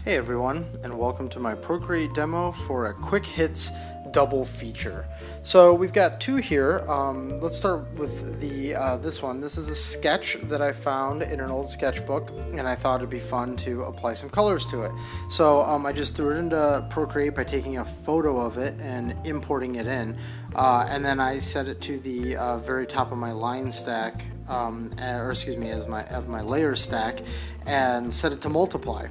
Hey everyone, and welcome to my Procreate demo for a quick hits double feature. So we've got two here. Let's start with the this one. This is a sketch that I found in an old sketchbook, and I thought it'd be fun to apply some colors to it. So I just threw it into Procreate by taking a photo of it and importing it in, and then I set it to the very top of my line stack, or excuse me, of my layer stack, and set it to multiply.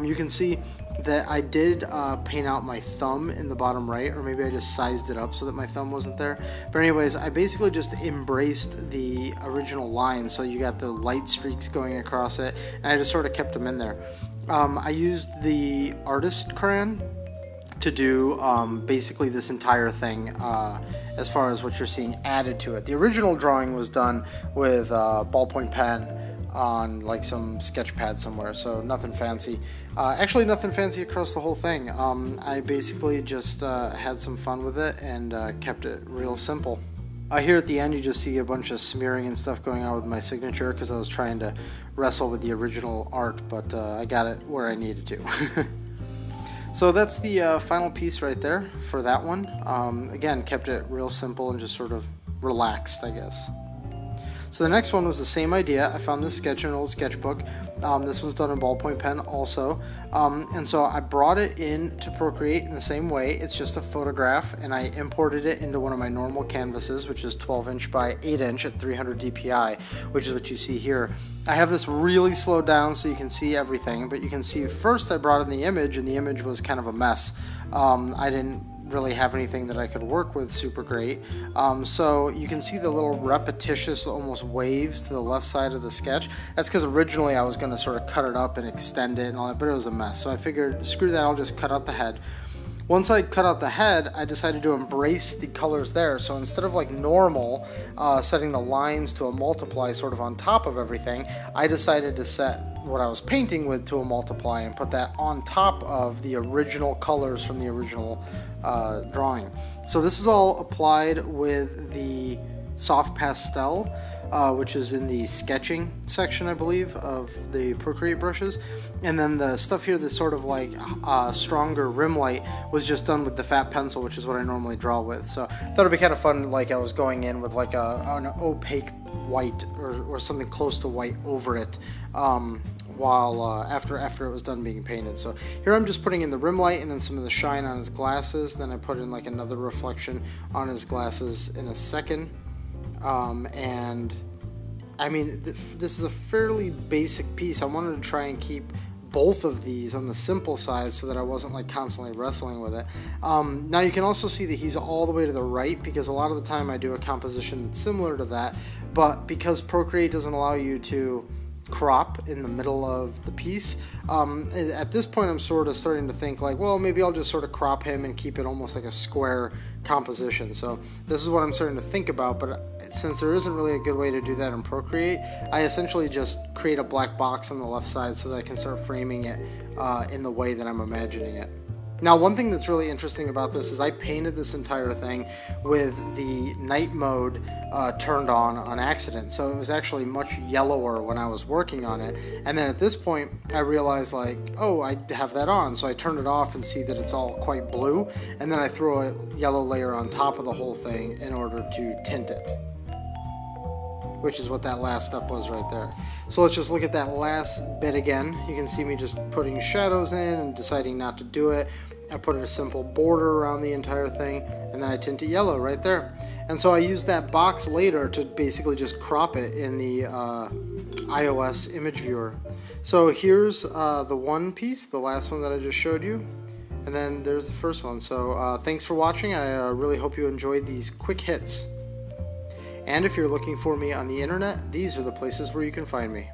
You can see that I did paint out my thumb in the bottom right, or maybe I just sized it up so that my thumb wasn't there. But anyways, I basically just embraced the original line, so you got the light streaks going across it, and I just sort of kept them in there. I used the artist crayon to do basically this entire thing as far as what you're seeing added to it. The original drawing was done with ballpoint pen on like some sketch pad somewhere, so nothing fancy. Actually nothing fancy across the whole thing. I basically just had some fun with it and kept it real simple. Here at the end you just see a bunch of smearing and stuff going on with my signature because I was trying to wrestle with the original art, but I got it where I needed to. So that's the final piece right there for that one. Again, kept it real simple and just sort of relaxed, I guess. So the next one was the same idea. I found this sketch in an old sketchbook. This was done in ballpoint pen also. And so I brought it in to Procreate in the same way. It's just a photograph, and I imported it into one of my normal canvases, which is 12" by 8" at 300 DPI, which is what you see here. I have this really slowed down so you can see everything, but you can see first I brought in the image, and the image was kind of a mess. I didn't really have anything that I could work with super great. So you can see the little repetitious almost waves to the left side of the sketch. That's because originally I was going to sort of cut it up and extend it and all that, but it was a mess. So I figured, screw that, I'll just cut out the head. Once I cut out the head, I decided to embrace the colors there. So instead of like normal, setting the lines to a multiply sort of on top of everything, I decided to set what I was painting with to a multiply and put that on top of the original colors from the original drawing. So this is all applied with the soft pastel, which is in the sketching section, I believe, of the Procreate brushes. And then the stuff here that's sort of like stronger rim light was just done with the fat pencil, which is what I normally draw with. So I thought it'd be kind of fun, like I was going in with like an opaque white or something close to white over it while after it was done being painted. So here I'm just putting in the rim light and then some of the shine on his glasses. Then I put in like another reflection on his glasses in a second. And I mean, this is a fairly basic piece. I wanted to try and keep both of these on the simple side so that I wasn't like constantly wrestling with it. Now you can also see that he's all the way to the right, because a lot of the time I do a composition that's similar to that, but because Procreate doesn't allow you to crop in the middle of the piece, at this point I'm sort of starting to think like, well, maybe I'll just sort of crop him and keep it almost like a square composition. So this is what I'm starting to think about, but since there isn't really a good way to do that in Procreate, I essentially just create a black box on the left side so that I can start framing it in the way that I'm imagining it. Now, one thing that's really interesting about this is I painted this entire thing with the night mode turned on accident, so it was actually much yellower when I was working on it. And then at this point, I realized like, oh, I have that on, so I turned it off and see that it's all quite blue, and then I throw a yellow layer on top of the whole thing in order to tint it, which is what that last step was right there. So let's just look at that last bit again. You can see me just putting shadows in and deciding not to do it. I put a simple border around the entire thing, and then I tint it yellow right there. And so I used that box later to basically just crop it in the iOS image viewer. So here's the one piece, the last one that I just showed you, and then there's the first one. So thanks for watching. I really hope you enjoyed these quick hits. And if you're looking for me on the internet, these are the places where you can find me.